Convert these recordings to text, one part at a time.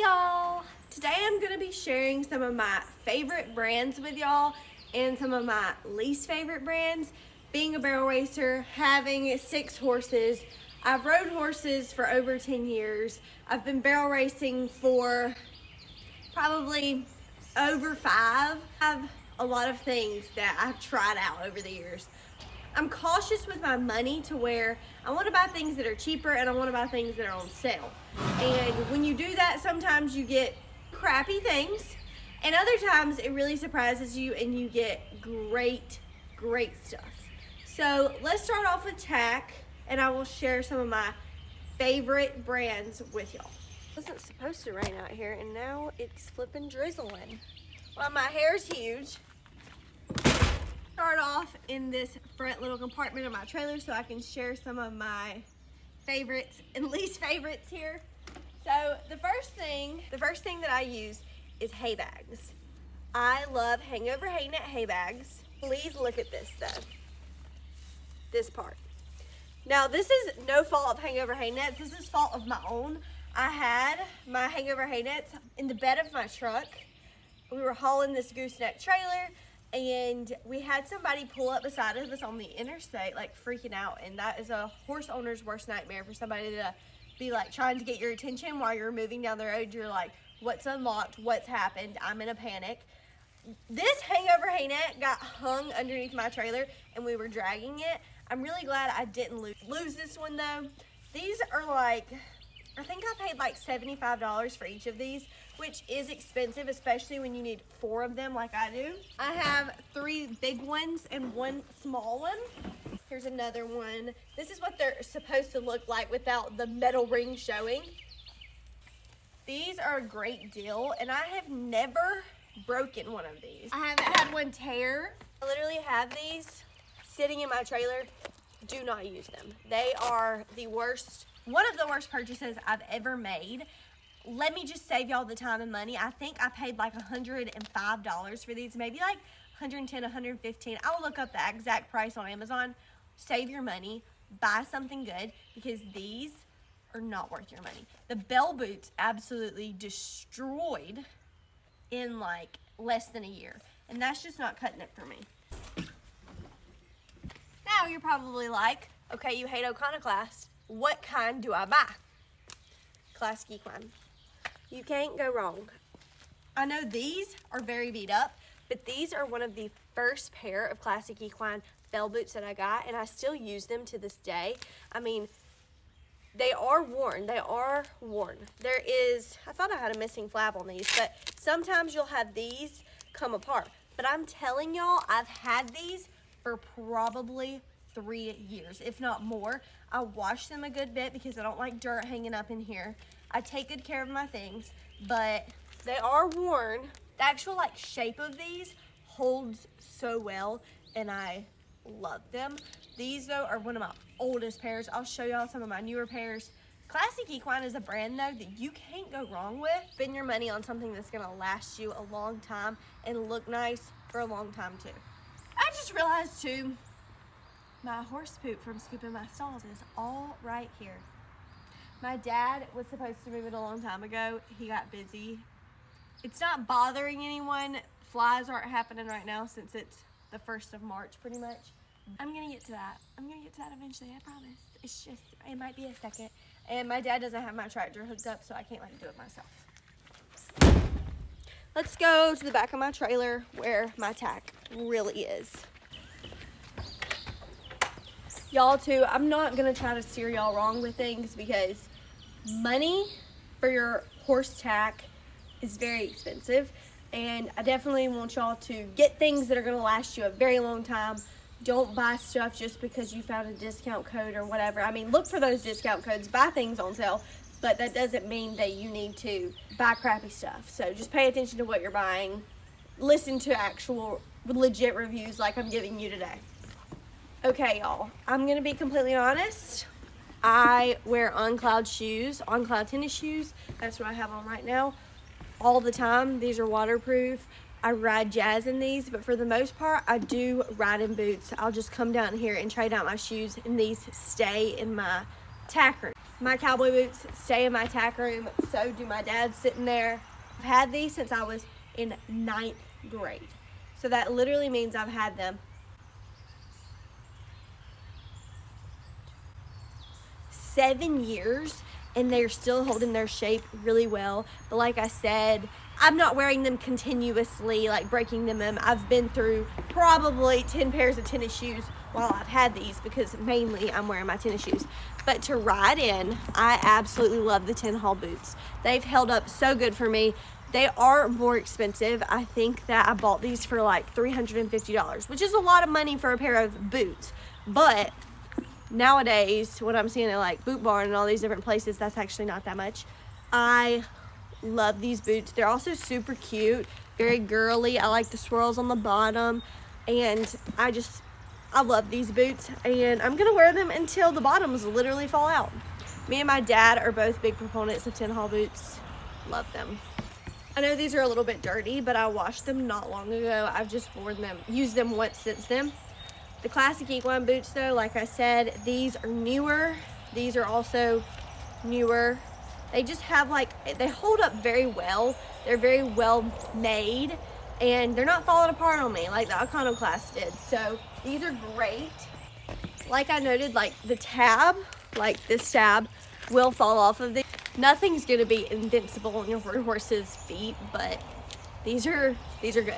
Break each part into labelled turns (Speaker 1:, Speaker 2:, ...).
Speaker 1: Y'all, today I'm going to be sharing some of my favorite brands with y'all and some of my least favorite brands. Being a barrel racer, having 6 horses, I've rode horses for over 10 years. I've been barrel racing for probably over 5. I have a lot of things that I've tried out over the years. I'm cautious with my money to where I want to buy things that are cheaper and I want to buy things that are on sale. And when you do that, sometimes you get crappy things, and other times it really surprises you and you get great stuff. So let's start off with Tack, and I will share some of my favorite brands with y'all. It wasn't supposed to rain out here, and now it's flipping drizzling. Well, my hair's huge. Start off in this front little compartment of my trailer so I can share some of my favorites and least favorites here. So the first thing that I use is hay bags. I love hangover hay net hay bags. Please look at this though. This part. Now this is no fault of hangover hay nets. This is fault of my own. I had my hangover hay nets in the bed of my truck. We were hauling this gooseneck trailer, and we had somebody pull up beside of us on the interstate, like freaking out. And that is a horse owner's worst nightmare, for somebody to be like trying to get your attention while you're moving down the road. You're like, what's unlocked? What's happened? I'm in a panic. This hangover hay net got hung underneath my trailer and we were dragging it. I'm really glad I didn't lose this one though. These are like, I think I paid like $75 for each of these, which is expensive, especially when you need 4 of them like I do. I have 3 big ones and 1 small one. Here's another one. This is what they're supposed to look like without the metal ring showing. These are a great deal, and I have never broken one of these. I haven't had one tear. I literally have these sitting in my trailer. Do not use them. They are the worst, one of the worst purchases I've ever made. Let me just save y'all the time and money. I think I paid like $105 for these, maybe like $110, $115. I'll look up the exact price on Amazon. Save your money, buy something good, because these are not worth your money. The bell boots absolutely destroyed in like less than a year, and that's just not cutting it for me. Now you're probably like, okay, you hate Iconoclast. What kind do I buy? Classic Equine. You can't go wrong. I know these are very beat up, but these are one of the first pair of Classic Equine bell boots that I got, and I still use them to this day. I mean, they are worn. They are worn. There is, I thought I had a missing flap on these, but sometimes you'll have these come apart. But I'm telling y'all, I've had these for probably 3 years, if not more. I wash them a good bit because I don't like dirt hanging up in here. I take good care of my things, but they are worn. The actual like shape of these holds so well, and I love them. These though are one of my oldest pairs. I'll show y'all some of my newer pairs. Classic Equine is a brand though that you can't go wrong with. Spend your money on something that's gonna last you a long time and look nice for a long time too. I just realized too, my horse poop from scooping my stalls is all right here. My dad was supposed to move it a long time ago. He got busy. It's not bothering anyone. Flies aren't happening right now since it's the 1st of March pretty much. I'm gonna get to that. I'm gonna get to that eventually, I promise. It's just, it might be a second. And my dad doesn't have my tractor hooked up, so I can't like do it myself. Let's go to the back of my trailer where my tack really is. Y'all too, I'm not gonna try to steer y'all wrong with things, because money for your horse tack is very expensive, and I definitely want y'all to get things that are gonna last you a very long time. Don't buy stuff just because you found a discount code or whatever. I mean, look for those discount codes, buy things on sale, but that doesn't mean that you need to buy crappy stuff. So just pay attention to what you're buying. Listen to actual legit reviews like I'm giving you today. Okay, y'all, I'm gonna be completely honest. I wear on-cloud shoes, on-cloud tennis shoes. That's what I have on right now all the time. These are waterproof. I ride jazz in these, but for the most part, I do ride in boots. I'll just come down here and trade out my shoes, and these stay in my tack room. My cowboy boots stay in my tack room, so do my dad's sitting there. I've had these since I was in 9th grade. So that literally means I've had them 7 years, and they're still holding their shape really well. But like I said, I'm not wearing them continuously, like breaking them in. I've been through probably 10 pairs of tennis shoes while I've had these, because mainly I'm wearing my tennis shoes. But to ride in, I absolutely love the 10 Hall boots. They've held up so good for me. They are more expensive. I think that I bought these for like $350, which is a lot of money for a pair of boots. But nowadays, when I'm seeing it like Boot Barn and all these different places, that's actually not that much. I love these boots. They're also super cute, very girly. I like the swirls on the bottom, and I love these boots, and I'm gonna wear them until the bottoms literally fall out. Me and my dad are both big proponents of 10 Hall boots. Love them. I know these are a little bit dirty, but I washed them not long ago. I've just worn them, used them once since then. The classic equine boots though, like I said, these are newer. These are also newer. They just have they hold up very well. They're very well made, and they're not falling apart on me like the Iconoclast did. So these are great. Like I noted, like the tab, like this tab will fall off of these. Nothing's gonna be invincible on your horse's feet, but these are good.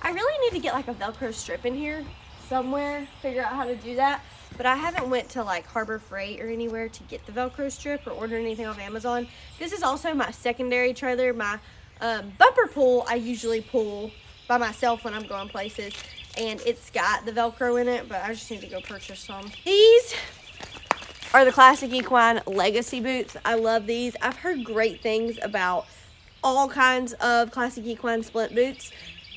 Speaker 1: I really need to get like a Velcro strip in here somewhere, figure out how to do that. But I haven't went to like Harbor Freight or anywhere to get the Velcro strip or order anything off Amazon. This is also my secondary trailer. My bumper pull, I usually pull by myself when I'm going places, and it's got the Velcro in it, but I just need to go purchase some. These are the classic equine legacy boots. I love these. I've heard great things about all kinds of classic equine splint boots.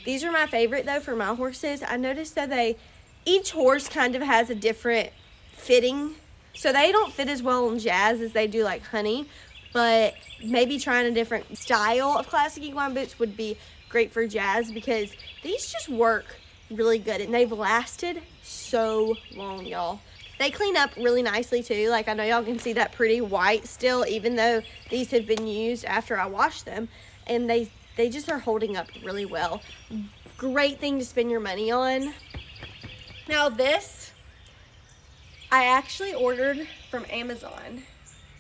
Speaker 1: These are my favorite though for my horses. I noticed that each horse kind of has a different fitting. So they don't fit as well on Jazz as they do like Honey, but maybe trying a different style of classic equine boots would be great for Jazz, because these just work really good and they've lasted so long, y'all. They clean up really nicely too. Like I know y'all can see that pretty white still, even though these have been used after I washed them, and they just are holding up really well. Great thing to spend your money on. Now this, I actually ordered from Amazon.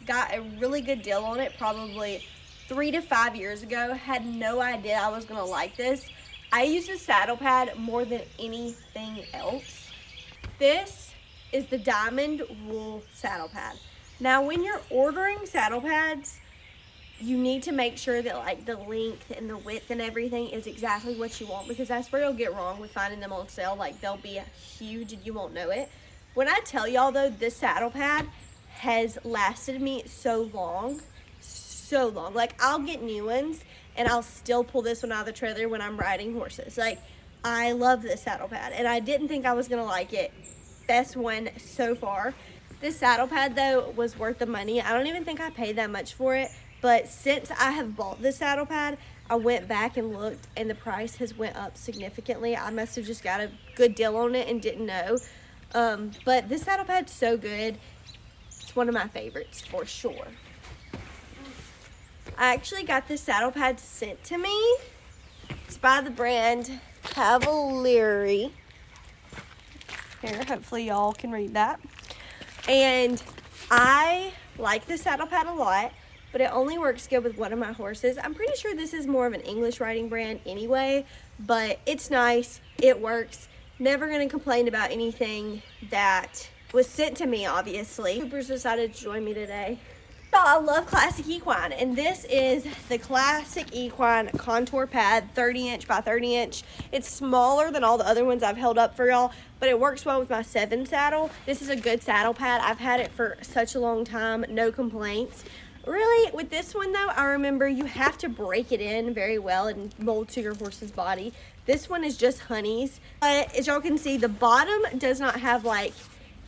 Speaker 1: Got a really good deal on it probably 3 to 5 years ago. Had no idea I was gonna like this. I use the saddle pad more than anything else. This is the diamond wool saddle pad. Now when you're ordering saddle pads, you need to make sure that like the length and the width and everything is exactly what you want, because that's where you'll get wrong with finding them on sale. Like they'll be huge and you won't know it. When I tell y'all though, this saddle pad has lasted me so long. Like I'll get new ones and I'll still pull this one out of the trailer when I'm riding horses. Like I love this saddle pad, and I didn't think I was gonna like it. Best one so far. This saddle pad though was worth the money. I don't even think I paid that much for it. But since I have bought this saddle pad, I went back and looked, and the price has went up significantly. I must have just got a good deal on it and didn't know. But this saddle pad's so good. It's one of my favorites for sure. I actually got this saddle pad sent to me. It's by the brand Cavalieri. Here, hopefully y'all can read that. And I like the saddle pad a lot, but it only works good with one of my horses. I'm pretty sure this is more of an English riding brand anyway, but it's nice, it works. Never gonna complain about anything that was sent to me, obviously. Cooper's decided to join me today. So I love classic equine, and this is the classic equine contour pad, 30-inch by 30-inch. It's smaller than all the other ones I've held up for y'all, but it works well with my 7 saddle. This is a good saddle pad. I've had it for such a long time, no complaints. Really, with this one though, I remember you have to break it in very well and mold to your horse's body. This one is just Honey's, but as y'all can see, the bottom does not have like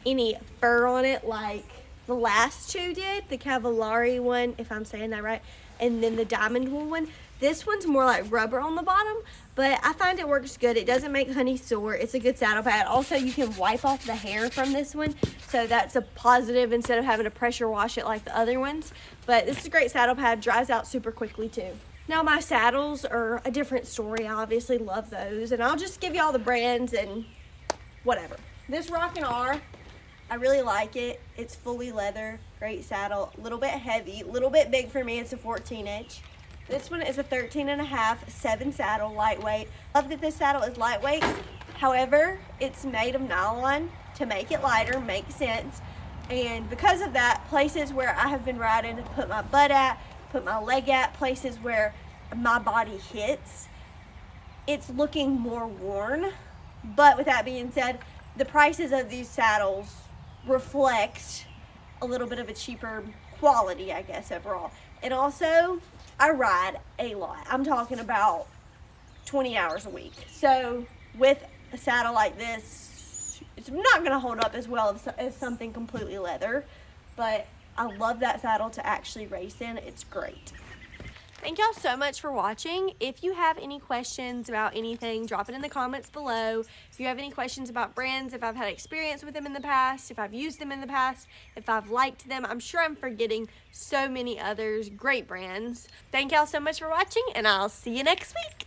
Speaker 1: any fur on it like the last two did. The Cavalieri one, if I'm saying that right, and then the diamond wool one. This one's more like rubber on the bottom, but I find it works good. It doesn't make honey sore. It's a good saddle pad. Also, you can wipe off the hair from this one, so that's a positive instead of having to pressure wash it like the other ones. But this is a great saddle pad, dries out super quickly too. Now my saddles are a different story. I obviously love those, and I'll just give y'all the brands and whatever. This Rockin' R, I really like it. It's fully leather, great saddle, a little bit heavy, a little bit big for me. It's a 14-inch. This one is a 13.5, 7 saddle, lightweight. Love that this saddle is lightweight. However, it's made of nylon to make it lighter, makes sense. And because of that, places where I have been riding, put my butt at, put my leg at, places where my body hits, it's looking more worn. But with that being said, the prices of these saddles reflect a little bit of a cheaper quality, I guess, overall. And also, I ride a lot. I'm talking about 20 hours a week. So with a saddle like this, it's not going to hold up as well as something completely leather, but I love that saddle to actually race in. It's great. Thank y'all so much for watching. If you have any questions about anything, drop it in the comments below. If you have any questions about brands, if I've had experience with them in the past, if I've used them in the past, if I've liked them, I'm sure I'm forgetting so many others. Great brands. Thank y'all so much for watching, and I'll see you next week.